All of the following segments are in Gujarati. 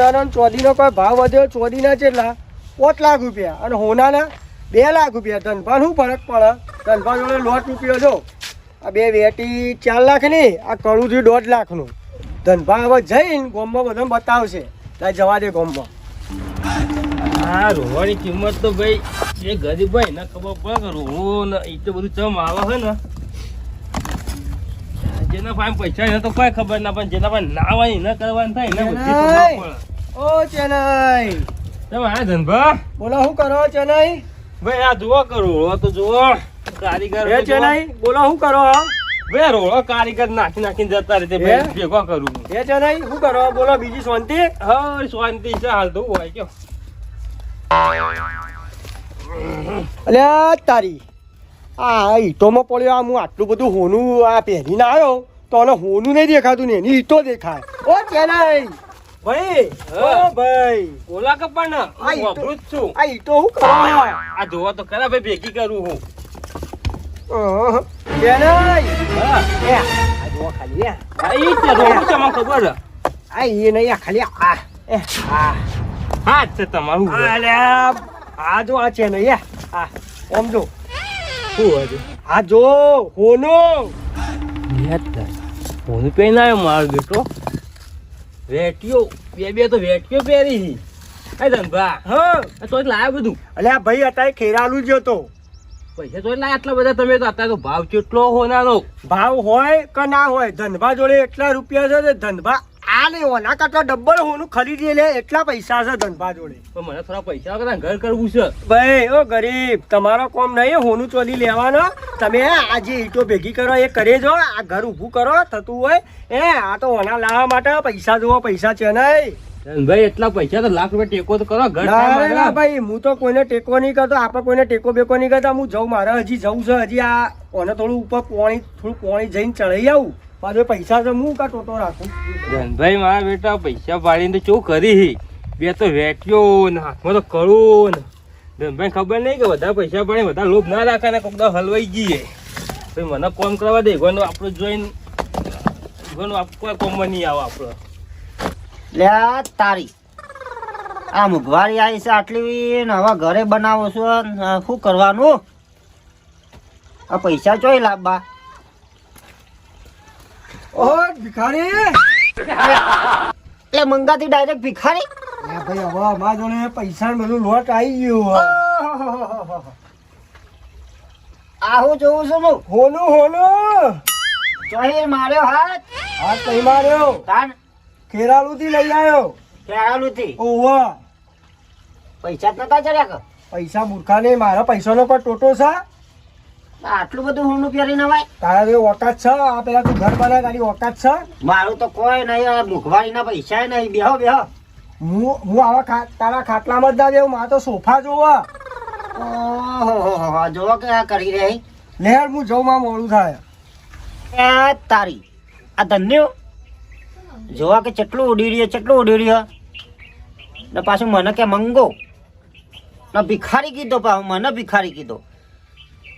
સોનાનો ને ચોદીનો કોઈ ભાવ વધ્યો? ચોદીના કેટલા? 5 લાખ રૂપિયા અને હોનાના 2 લાખ રૂપિયા. ધનભાન શું ફરક પડે? ધનભાન જોડે લોટ રૂપિયો જો આ બે વેટી 4 લાખની, આ કડું થયું 1.5 લાખનું. ધનભા હવે જઈને ગામમાં બધાને બતાવશે. જવા દે ગામમાં. હા, રોવાની કિંમત તો ભાઈ એ ગરીબ ભાઈ ને ખબર પડે કે રોવો ને એ તો બધું ચમ આવે છે ને. જેના પાસે પૈસા એને તો કોઈ ખબર ના, પણ જેના પાસે ના હોય ન કરવાનું થાય ને બધી ખબર પડે. ઓ ચેનઈ, તમે હા ધનભા બોલો શું કરો ચેનઈ? ભાઈ આ જુઓ કરો તો જુઓ કારીગર. એ ચેનઈ બોલો શું કરો? ભાઈ રોળો કારીગર નાખીને જતા રીતે ભાઈ ભેગો કરું. એ ચેનઈ શું કરો? બોલો બીજી શાંતિ? હા શાંતિ છે હાલ તો હોય કયો. અલ્યા તારી આ ઈટોમાં પડ્યો. આ હું આટલું બધું હોનું આ પહેરીને આવ્યો તો એને હોનું નહીં દેખાતું ને એની ઈટો દેખાય. ઓ ચેનઈ ભાઈ, ઓ ભાઈ ઓલા કપણ વાપરું જ છું. આ ઈટો શું કરો? આ જોવો તો ખરા ભાઈ ભેગી કરું હું. ચેનઈ હા આ જો ખાલી આ ઈ જ રોવું છે મને ખબર. આ એ નહીં, આ ખાલી આ હા છે તમારું. અલ્યા આ જો આ ચેનઈ આ આમ જો શું હતું? આ જો હોનું હું પહેરી આવ્યો મારો બેટો. વેટીઓ બે તો વેટીઓ પહેરી. હા ધનભા હા તો લાવ્યો બધું. અલ્યા ભાઈ અત્યારે ખેરાલું જ હતો. પૈસા તો લાયા આટલા બધા તમે તો અત્યારે તો ભાવ કેટલો હોનારો. ભાવ હોય કે ના હોય, ધનભા જોડે એટલા રૂપિયા છે. ધનભા આ નહીં હોના કરતા ડબલ હોનું ખરીદી લે એટલા પૈસા છે ધનભા જોડે. પણ મને થોડા પૈસા વગર ઘર કરવું છે. ભાઈ ઓ ગરીબ, તમારો કોમ નહીં હોનું ચોલી લેવાનો. તમે આ જે ઈટો ભેગી કરો એ કરે જો, આ ઘર ઊભું કરો થતું હોય. આ તો હોના લાવવા માટે પૈસા જોવો, પૈસા છે નહીં ભાઈ. એટલા પૈસા તો લાખ રૂપિયા ટેકો તો કરો ઘર. ના ભાઈ, હું તો કોઈને ટેકો નહીં કરતો. આપણે કોઈને ટેકો બેકો નહીં કરતા. હું જઉં, મારે હજી જવું છે. હજી આ ઓને થોડું ઉપર થોડું પોણી જઈને ચડાઈ આવું. પાછો પૈસા તો હું કા ટોટો રાખું. ધનભાઈ મારા બેટા પૈસા પાડીને તો શું કરી? બે તો વેટ્યો ને હાથમાં તો કરું ને. ધનભાઈ ખબર નહીં કે વધારે પૈસા પાડીને વધારે લોભ ના રાખે ને કોક દા હલવાઈ જઈએ. ભાઈ મને કોમ કરવા દે. એવાનું આપણું જોઈને એવાનું કોઈ કોમમાં નહીં આવે આપણો. લે તારી આ મુઘવારી આવી છે આટલી ને હવે ઘરે બનાવો છો શું કરવાનું? આ પૈસા ચોય લાવવા? ઓ ભિખારી, એટલે મંગાથી ડાયરેક્ટ ભિખારી? ભાઈ હવે અમારા જોડે પૈસા બધું લોટ આવી ગયું. આ હું જોઉં છું હું હોનું ચોહી માર્યો હાથ કઈ માર્યો? તાન ખેરાલુ થી લઈ આવ્યો. ખેરાલુ થી? ઓવા પૈસા જ નતા ચડ્યા કે? પૈસા મૂર્ખા નહીં, મારા પૈસાનો કોઈ ટોટો છે? આટલું બધું હોનું પહેરી નવાય? તારા જે ઓકાત છે? આ પેલા તું ઘર બનાવે તારી ઓકાત છે? મારું તો કોઈ નહીં, મુઘવારી ના પૈસા નહીં. બેહો બેહો. હું આવા તારા ખાટલામાં જ ના દેવું. મારે તો સોફા જોવા. ઓહો જોવો કે આ કરી રહી. લેર હું જઉં, માં મોડું થાય. એ તારી આ ધન્યો જોવા કે કેટલું ઉડી રહ્યો ને પાછું મને કે મંગો ને ભિખારી કીધો. પાછું મને ભિખારી કીધો.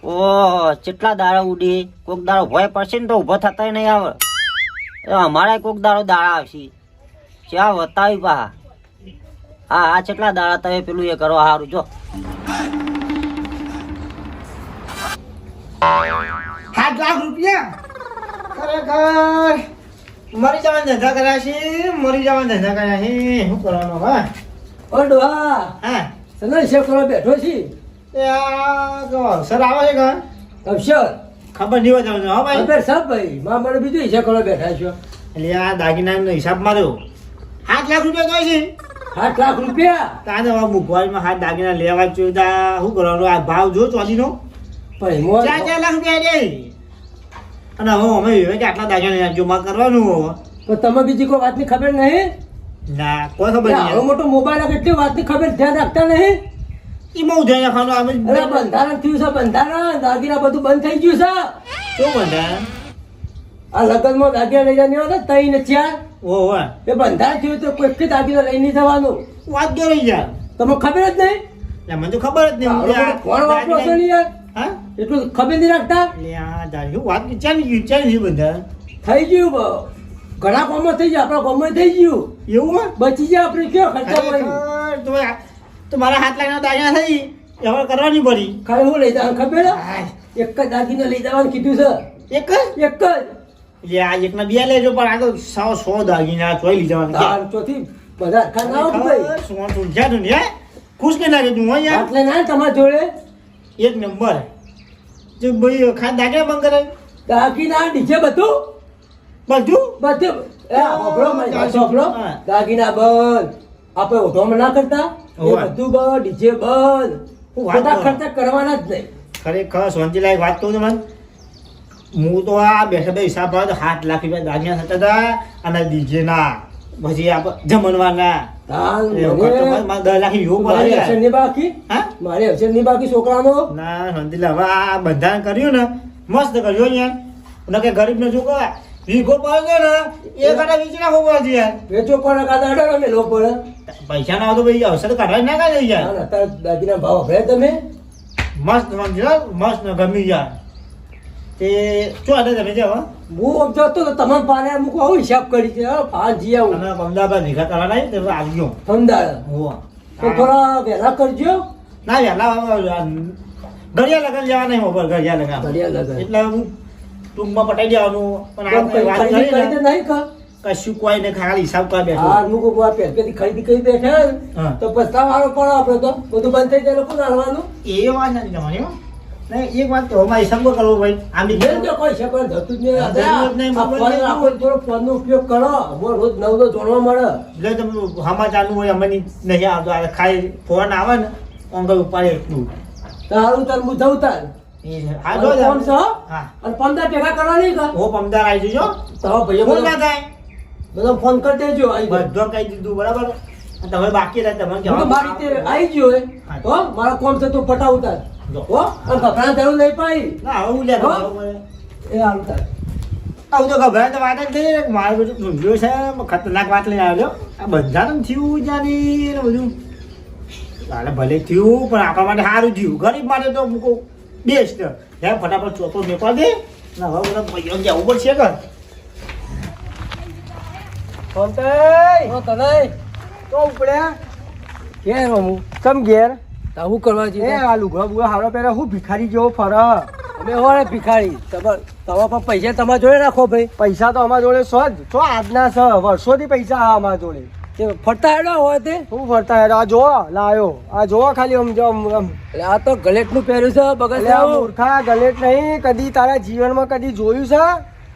ઓહ કેટલા દાડા ઉડી. કોક દાડો ભય પડશે ને તો ઊભો થતા નહીં આવે. અમારે કોક દાડા આવશે. ચા વતાવી પા. હા કેટલા દાડા તમે પેલું એ કરો સારું જો. 7 લાખ રૂપિયા ખરેખર મરી જવાના ધંધા કર્યા છે. શું કરવાનો? હા ડોહા હા સનલ શેખરો બેઠો છે. સર આવે છે કે કબશર ખબર નહીં હોય તમને? હા ભાઈ ખબર સબ ભાઈ માં મને બીજું શેખરો બેઠા છો. એટલે આ દાગીનાનો હિસાબ માર્યો 7 લાખ રૂપિયા થાય છે. 7 લાખ રૂપિયા? તાને હવે મુઘવારીમાં 7 દાગીના લેવા જોઈતા. શું કરવાનું? આ ભાવ જો ચોલીનો પણ એમાં 4 લાખ રૂપિયા દે. અને હવે અમે આટલા દાગીના જમા કરવાનું. તો તમે બીજી કોઈ વાતની ખબર નહીં? ના કોઈ ખબર આવો નહીં. મોટો મોબાઈલ કેટલી વાતની ખબર ધ્યાન રાખતા નહીં? એમાં ધ્યાન રાખવાનું. અમે અરે બંધારણ થયું છે, બંધારણ દાગીના બધું બંધ થઈ ગયું છે. શું બંધારણ? આ લગ્નમાં દાગીના લઈ જવાની હતા 3 ને 4 ઓહો એ બંધારણ થયું તો કોઈ દાગીના લઈ નહીં જવાનું. વાત કરી યાર. તમને ખબર જ નહીં? મને તો ખબર જ નહીં. ફોન વાપરો છો ને યાર? હા એટલું ખબર નહીં રાખતા? વાત ચાલી ગયું બંધારણ થઈ ગયું બહુ. ઘણા ગામમાં થઈ જાય આપણા ગામમાં થઈ ગયું એવું હે? બચી જાય આપણે કયો ખર્ચા પડી ખરેખર તો મારા 7 લાખના દાગીના થઈ હવે કરવાની પડી. ખાલી હું લઈ જવાનું ખબર હાય. એક જ દાગીના લઈ જવાનું કીધું છે એક જ એક જ એટલે આ એકના 2 લેજો પણ આ તો 100 દાગીના ચોઈ લઈ જવાના તાર ચોથી બધા ખાના આવો ભાઈ સોન તું જા તું હે ખુશ કે લાગે તું હો યાર આટલે ના તમારા જોડે એક નંબર જો ભાઈ ખા દાગીના બંધ કરે દાગીના ડીજે બધું બધું બધું એ આપણો મારી હા. આપણો દાગીના બંધ આપણે ઓઢોમાં ના કરતા એ હોવે. બધું બંધ ડીજે બંધ હું વાત ખોટા કરું. ખર્ચા કરવાના જ નહીં ખરેખર શાંતિલાયક વાત કહું છું મને હું તો આ બેઠા બે હિસાબ ભાવ 7 લાખ રૂપિયા દાગીના થતા હતા અને ડીજે ના પછી આપણે જમણવાના તાન એ વખત તો મારે 10 લાખ એવું પડે મારી યાર. અક્ષર ની બાકી હા મારી અક્ષર ની બાકી છોકરાનો ના શાંતિલાલ હવે આ બંધારણ કર્યું ને મસ્ત કર્યું યાર અને કે ગરીબ ને શું કહે વીઘો પાડે ને એ કાઢા વીજ નાખો પડે યાર વેચો કોને કાદા અડાડો મેલો પડે પૈસા ના હોય તો ભાઈ અવસર કાઢવા ના કાઢે યાર ના, અત્યારે દાગીના ભાવ ભરે તમે મસ્ત સમજ્યો મસ્ત ને ગમી યાર તે શું હતા તમે જાવ હું આમ જોતો તો તમામ પાને અમુક આવું હિસાબ કરી છે પાંચ જી આવું અને અમદાવાદ ભેગા કરવા નહીં તો આવી ગયો સમજાય હોવા તો થોડા વહેલા કરજો ના વહેલા ઘડિયા લગન જવા નહીં મોબાઈલ ઘડિયા લગન ઘડિયા લગન. એટલે હું ટૂંકમાં પટાઈ દેવાનું પણ આ પણ વાત ખરીદી કરી કરી તો ને નહીં કર કશું કોઈ ને ખાલી હિસાબ કરવા બેઠો હા અમુક આ પહેલેથી ખરીદી કરી બેઠા ને, હા. તો પસ્તાવા વાળો પડો આપણે તો બધું બંધ થઈ જાય લોકો નાળવાનું એ વાત નથી તમારી હો. નહીં એક વાત કહો મારે હિસાબ કરવો ભાઈ આમ મેં તો કોઈ છે કોઈ થતું જ નહીં હા, જરૂર જ નહીં, આ મોબાઈલ ફોન રાખો, થોડો ફોનનો ઉપયોગ કરો બોલ રોજ નવ જોડવા મળે એટલે તમે સમાચારનું હોય અમને નહીં આવતો આ ખાઈ ફોન આવે ને અંગલ ઉપાડે એટલું તારું તાર હું જઉં તાર એ છે. હા જો કોણ છો હા અને 15 ભેગા કરવા નહીં કા હું પમદાર આવી જજો તારો ભાઈઓ ફોન ના થાય બધો ફોન કરી દેજો આવી જાય. બધો કહી દીધું બરાબર અને તમે બાકી રહે તમને હું તો કહેવાનું. મારી રીતે આવી ગયો હે. હા. હો મારા કોમ છે તો પટાવું તાર જો. હો અને ગભરાણ જરૂર નહીં પાડી ના હવે હું લે હો? એ હાલ તાર આવું તો ગભરાય તો વાત જ થઈ મારે બધું ઢૂંઢ્યો છે ખતરનાક વાત લઈને આવ્યો આ બંધારણ થયું જાની ને બધું હાલે ભલે થયું પણ આપણા માટે સારું થયું ગરીબ માટે તો મૂકો બેસ્ટ ત્યાં ફટાફટ ચોથો મેપા દે ના હવે બધા ભાઈઓ જવું પડશે કે શાંતાઈ, હો કરાય તો ઉપડ્યા કે રમું ચમ ઘેર તાવું કરવા એ જઈએ આ લુગડા બુગડા હારો પહેરે હું ભિખારી જેવો ફર અમે હોરે ભિખારી તમારા પર પૈસા તમારા જોડે રાખો ભાઈ પૈસા તો અમારા જોડે સો જ છો આજના સ વર્ષોથી પૈસા હા અમારા જોડે તે ફરતા હેડો હોય તે હું ફરતા યાર આ જોવો લાયો આ જોવો ખાલી આમ જો આમ એટલે આ તો ગલેટનું પહેર્યું છે બગલ એટલે આ મૂર્ખા ગલેટ નહીં કદી તારા જીવનમાં કદી જોયું છે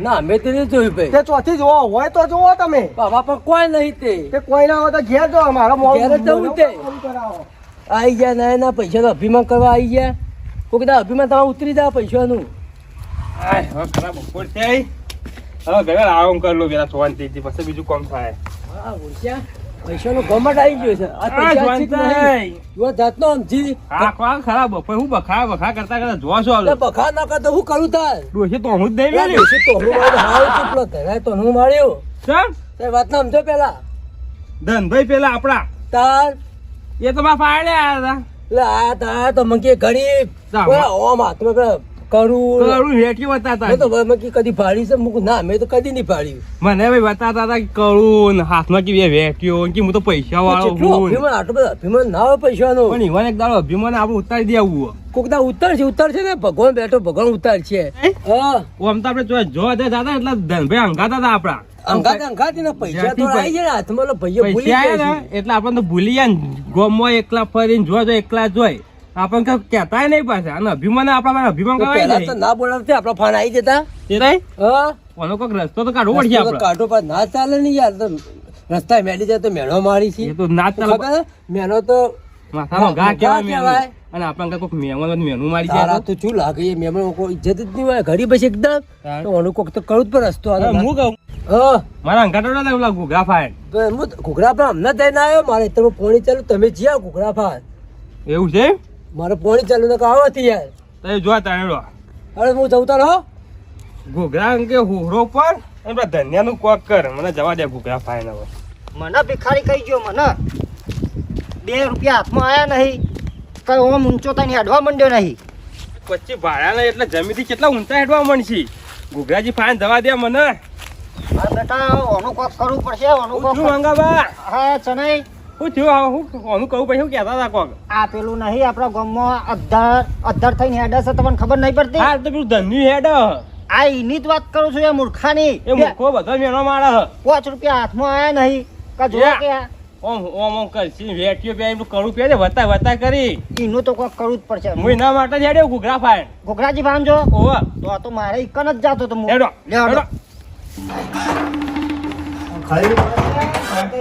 ના અમે તો નહીં જોયું ભાઈ તે ચોથી જોવો હોય તો જોવો તમે બાબા પર કોઈ નહીં તે તે કોઈ ના હોય તો ઘેર જો મારો ઘેર જ જવું તે. કરાવો આવી ગયા ના એના પૈસાનો અભિમાન કરવા આવી ગયા કોઈ કદાચ અભિમાન તમારે ઉતરી જાય પૈસાનું આય, હવે ખરા બપોર છે હવે ઘરે આરામ કરી લો પેલા શાંતિથી પછી બીજું કામ થાય હા ઓછા પૈસાનો ગમટ આવી ગયો છે આ આ પૈસા છે કે શાંતિ. નહીં? જો જાતનો સમજી હા કોણ ખરા બપોર હું બખા કરતા કરતા જોવા છો એટલે બખા ના કરતો હું કરું તાર ડોસી તો હું જ નહીં પેલા મેલ્યું. ડોશી તોહનું માર્યું, હાવ ચૂપલો ધરાય તોહનું માર્યું. ચમ? તે વાત ના સમજો પેલા ધનભાઈ પેલા આપડા તાર એ તો મારા ફાડે આવ્યા એટલે આ તાર તો મંકી ગરીબ તાર પેલા ઓમ હાથમાં પેલા કરું હતા કરું હેઠી બતાતા મેં તો મંકી કદી ફાડી છે મૂકું ના મેં તો કદી નહીં ફાડ્યું મને ભાઈ બતાતા હતા કે કરું ને હાથમાં કે વેટ્યો કે હું તો પૈસા વાળો જેટલું હું અભિમાન આટલું બધું અભિમાન ના હોય પૈસાનું પણ ઈવન એક દાડો અભિમાન આપણે ઉતારી દેવું કોક દા ઉતર છે ને ભગવાન બેઠો ભગવાન ઉતાર છે હા આમ તો આપણે જોવા જતા એટલે ધનભાઈ અંગાતા હતા આપડા અંગાત ને પૈસા તો આવી જાય ને હાથમાં એટલે ભાઈઓ ભૂલી પૈસા જાય આયા ને એટલે આપણને તો ભૂલી જાય ને ગોમમાં એકલા ફરીને જોવા એકલા જોઈ આપણને કઈ કહેતાય નહીં પાછા અને અભિમાન આપણા અભિમાન તો કરાવી પહેલા તો જાય ના બોલાવતે આપડા ફાન આવી જતા એ રહી હા ઓનો કોઈક રસ્તો તો કાઢવો પડશે રસ્તો તો આપણે કાઢો પણ ના ચાલે નહીં યાર તો રસ્તા મેળી જાય તો મેળો મારી છે એ તો ના જ ચાલે. ખબર છે? મેળો તો માથાનો ઘા કહેવાય મેનું. કહેવાય. અને આપણને કોઈક મહેમાન મેનું મારી તારા જાય તો શું લાગે એ મહેમાન કોઈ ઇજ્જત જ નહીં હોય ઘડી બસ એકદમ તાર. તો ઓનું કોક તો કરવું જ પડે રસ્તો હવે હું કહું હા મારા અંગાટો ના ઓલા ઘૂઘરા ફાય તો હું ઘૂઘરા પર હમણાં જઈને આવ્યો મારે તમે પોણી ચાલુ તમે જ્યાં ઘૂઘરા પર એવું છે મારે પોણી ચાલુ ને આવો હતી યાર તમે જોવા તાણેલો અરે હું જઉં તાર હો ઘૂઘરા અંગે હુહરો પર અને પેલા ધનિયાનું કોક કર મને જવા દે ઘૂઘરા ફાય ને હવે મને ભિખારી કહી ગયો મને 2 રૂપિયા હાથમાં આયા નહીં કઈ ઓમ ઊંચો થઈને હેડવા માંડ્યો નહીં પછી ભાડા એટલે જમીનથી કેટલા ઊંચા હેડવા મળશે ઘૂઘરાજી ફાઈન જવા દે મને હા બેટા ઓનું કોક કરવું પડશે ઓનું કોક શું મંગાબા હા ચનાઈ શું થયું હું ઓનું કહું પછી શું કહેતા હતા કોક આ પેલું નહીં આપણા ગામમાં અધર થઈને હેડે છે તમને ખબર નહીં પડતી હા તો પેલું ધન્યું હેડ આ એની જ વાત કરું છું એ મૂર્ખાની એ મૂર્ખો બધો મેનો મારે 5 રૂપિયા હાથમાં આયા નહીં કા જો કે ઓમ ઓમ ઓમ કરશી વેટ્યો બે એનું કરું પે વતા વતા કરી એનું તો કોક કરવું જ પડશે હું એના માટે જ હેડ્યો ઘૂઘરા ફાય ઘોઘરાજી ભાંજો ઓવા તો મારે ઇકન જ જાતો તો હું હેડો હેડો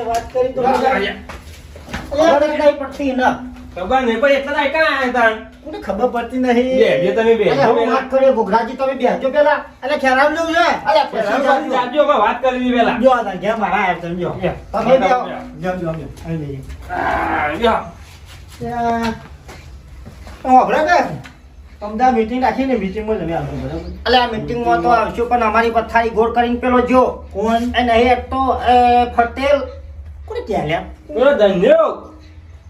વાત કરી તો ખબર નહીં પડતી ને ખબર નહીં પણ એટલા આઈ કાં આયા તાણ કોને ખબર પડતી નહીં બે તમે બે અરે હું વાત કરીએ ઘોઘરાજી તમે બેસજો પેલા અરે ખેરાવ લેવું છે અરે પછી જાજો. જાજો માં વાત કરી પેલા જો આ ઘેર મારા આયા તમે જો તમે બે આવો. જો આવી જઈએ બરાબર અમદાવાદ મીટિંગ રાખીને મીટિંગમાં તમે આવજો બરાબર અલે આ મીટિંગમાં તો આવશો પણ અમારી પથારી ગોળ કરીને પેલો જો કોણ એ નહીં એક તો એ ફટેલ કોને ત્યાં લ્યા પેલો ધન્યો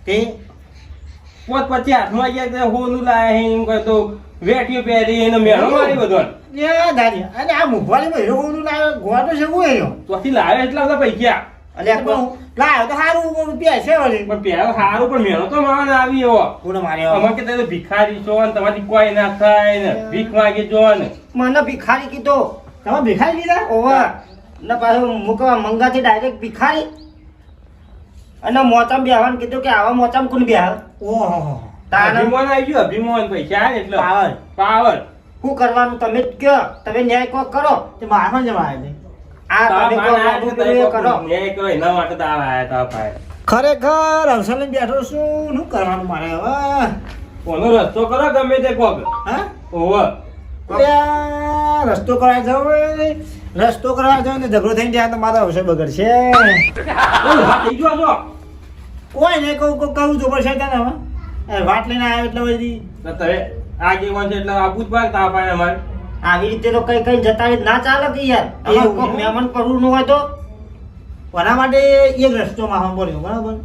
તે પોત પછી હાથમાં ગયા તે હોનું લાયા હે એમ કહેતો વેટ્યો પહેરી એનો મેળો મારી બધો યા દાદી અને આ મુખવાલીમાં હીરો હોનું લાવ્યો ગોવા તો છે હું એનો તોથી લાવ્યો એટલા બધા પૈસા અલે લાવ્યો તો સારું રૂપિયા છે વળી પણ પહેલો સારું પણ મેળો તો મારે આવી એવો કોને માર્યો અમાર કે તે ભિખારી છો ને તમારી કોઈ ના થાય ને ભીખ માંગે જો ને મને ભિખારી કીધો તમે ભિખારી કીધા ઓવા ને પાછું મુકવા મંગાથી ડાયરેક્ટ ભિખારી અને મોચામ બેહવાનું કીધું કે આવા મોચામ કોણ બેહ ઓહો અભિમાન આવી ગયો અભિમાન પૈસા આવે એટલે પાવર પાવર શું કરવાનું તમે જ કયો તમે ન્યાય કોક કરો તે મારવા જવાય ને આ તમે કોક વાતું પેલું એ કરો ન્યાય કરો એના માટે તો આયા તા ભાઈ ખરેખર અવસર લઈને બેઠો છું શું કરવાનું મારે હવે કોનો રસ્તો કરો ગમે તે કોક હા ઓવ રસ્તો કરવા જાવ રસ્તો કરવા જાવ ને ઝઘડો થઈ જાય તો મારો અવસર બગડશે થઈ ગયો છો કોઈ નહીં કહું જો પડશે તને હવે વાત લઈને આવ્યો એટલે બધી તો તમે આગેવાન છે એટલે આપવું જ પડે તા પાડે અમારે આવી રીતે તો કઈ કઈ જતા રહી ના ચાલે કે યાર એવું કોક મહેમાન કરવું ન હોય તો કોના માટે એક રસ્તો માં બોલ્યો બરાબર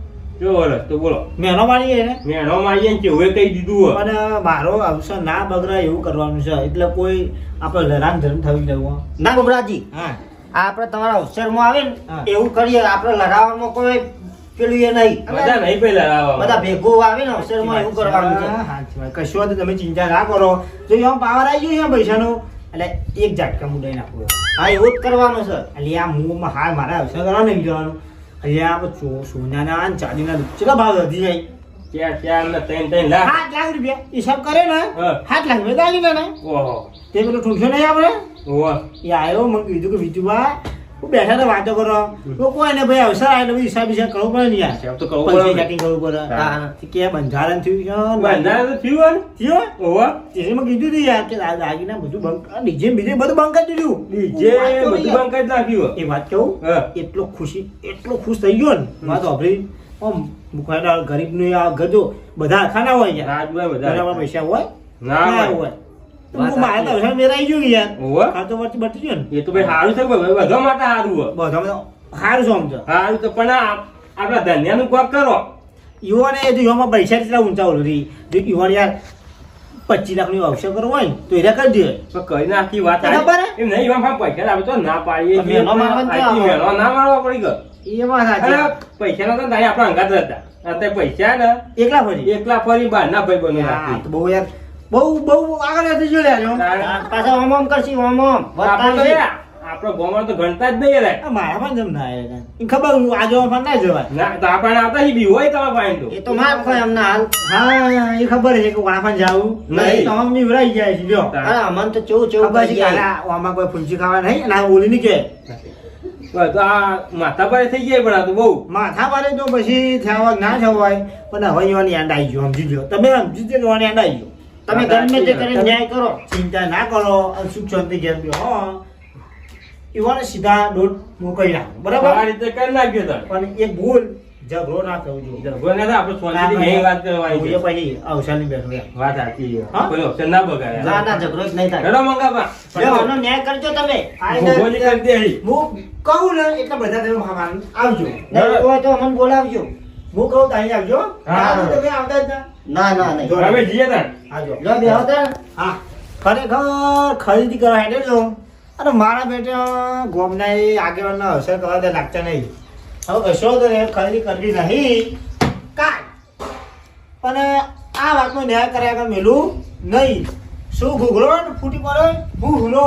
જો રસ્તો બોલો મેનો મારીએ ને મેણો મારીએ કે હવે કઈ દીધું અને મારો અવસર ના બગડે એવું કરવાનું છે એટલે કોઈ આપણે લડામ ધર્મ થવી જવું ના ગોબરાજી હા આપણે તમારા અવસરમાં આવે ને એવું કરીએ આપણે લડાવવામાં કોઈ પેલું એ નહીં બધા નહીં પેલા લાવવા બધા ભેગું આવે ને અવસરમાં એવું કરવાનું છે કશું વાત તમે ચિંતા ના કરો જો એમ પાવર આવી ગયો પૈસાનો એટલે એક ઝાટકા મુડાઈ નાખવું હા એવું જ કરવાનું છે એટલે આ મુંહમાં હાલ મારા અવસર કરવા નહીં જવાનું એટલે આ સોનાના અને ચાંદીના કેટલા ભાવ વધી જાય ચાર ને ત્રણ લાખ 7 લાખ રૂપિયા હિસાબ કરે ને 7 લાખ રૂપિયા દાગીના ને ઓહો તે પેલો ઠૂંક્યો નહીં આપણે ઓહો એ આવ્યો મને કીધું કે બીજું હું બેઠા તો વાતો કરો તો કોઈ ને ભાઈ અવસર આવે એટલે હિસાબ હિસાબ કરવું પડે ને યાર હિસાબ તો કરવો પૈસા પડે. ચેકિંગ કરવું પડે કે બંધારણ થયું છે બંધારણ તો થયું થયો ને ઓહો તેથી મેં કીધું હતું યાર કે દાગીના બધું બંધ ડીજે બીજે બધું બંધ કરી દીધું જે બધું બંધ કરી નાખ્યું એ વાત કહું હા. એટલો ખુશ થઈ ગયો ને વાત અભરી આમ મુખાડા ગરીબ નું આ ગજો બધા ખાના હોય યાર રાજભાઈ બધા બરાબર પૈસા હોય ના હોય. હોય તો મારે તો અવસર મેરાઈ ગયું યાર ઓહો ખાતો વચ્ચે બટી ગયો ને એ તો ભાઈ સારું છે ભાઈ બધા માટે સારું હોય બધા સારું છે આમ તો સારું તો પણ આપણા ધન્યાનું કોક કરો યુવાને જો યુવામાં પૈસા એટલા ઊંચા ઓલરી જો યુવાન યાર 25 લાખ નું અવસર કરવો હોય ને તો એને કરી દે તો કઈ નાખી વાત તને ખબર હે? એમ નહીં એમાં પૈસા આવે તો ના પાડીએ તો મેનો મારવાનો તો આથી આવે. મેનો ના મારવા પડી ગયો એમાં સાચી પૈસા નો તો નહીં આપણા અંગાત હતા અત્યારે પૈસા ને એકલા ફરી એકલા ફરી બહાર ના ભાઈ બનો હા, તો બહુ યાર બહુ આગળ હતી જો યાર પાછા ઓમ ઓમ કરશી ઓમ ઓમ આપણો ગોમર તો ગણતા જ નહીં રે મારા પણ જમ ના આયા ઈ ખબર આજો પણ ના જવાય ના તો આપણને આવતા બી હોય તમારા પાસે તો એ તો માર ખોય અમને હાલ હા એ ખબર છે કે વાળામાં જાવું નહીં. તો આમ નિવરાઈ જાય છે લ્યો હા. અરે અમન તો ચેવું ખબર છે કે આમાં કોઈ ફૂંચી ખાવા નહીં અને આ ઓલી ની કે બસ તો આ માથા પર થઈ જાય પણ આ તો બહુ માથા પાડે તો પછી થવા ના થવાય પણ હવે યુવાની યાદ આવી ગયો સમજી લ્યો તમે સમજી જ યુવાની યાદ આવી ગયો તમે ગમે તે કરીને ન્યાય કરો ચિંતા ના કરો અને સુખ શાંતિ ઘેર બેહો હા યુવાને સીધા દોઢ મોકલી નાખો આ બરાબર રીતે કરી નાખ્યો તાર પણ એક ભૂલ ઝઘડો ના થવો જોઈએ ભગવાન ને આપણે શાંતિથી મેં વાત કરવાની હું છે એ પછી અવસરની બેઠો યાર વાત સાચી હા? કોઈ ઓપ્શન ના બગાડે ના ના ઝઘડો જ નહીં થાય હેડો મંગાપા લ્યો, આનો ન્યાય કરજો તમે ભગવાનની કરી દે હી. હું કહું ને એટલે બધા તમે ખાવાનું આવજો ના. નહીં હોય તો અમને બોલાવજો હું કહું તો અહીં આવજો હા. ના, તમે આવતા જ ના ના નહીં હવે જઈએ તાર આવજો લો બે આવતા હા ખરેખર ખરીદી કરવા હેડે જો અરે મારા બેટે ગોમના એ આગેવાનનો અવસર કરવા દે લાગતા નહીં. હવે કશો તો ખરીદી કરવી નહીં કાંઈ, પણ આ વાતનો ન્યાય કર્યા કે મેલું નહીં. શું ઘૂઘરો ને ફૂટી પડે હું હુનો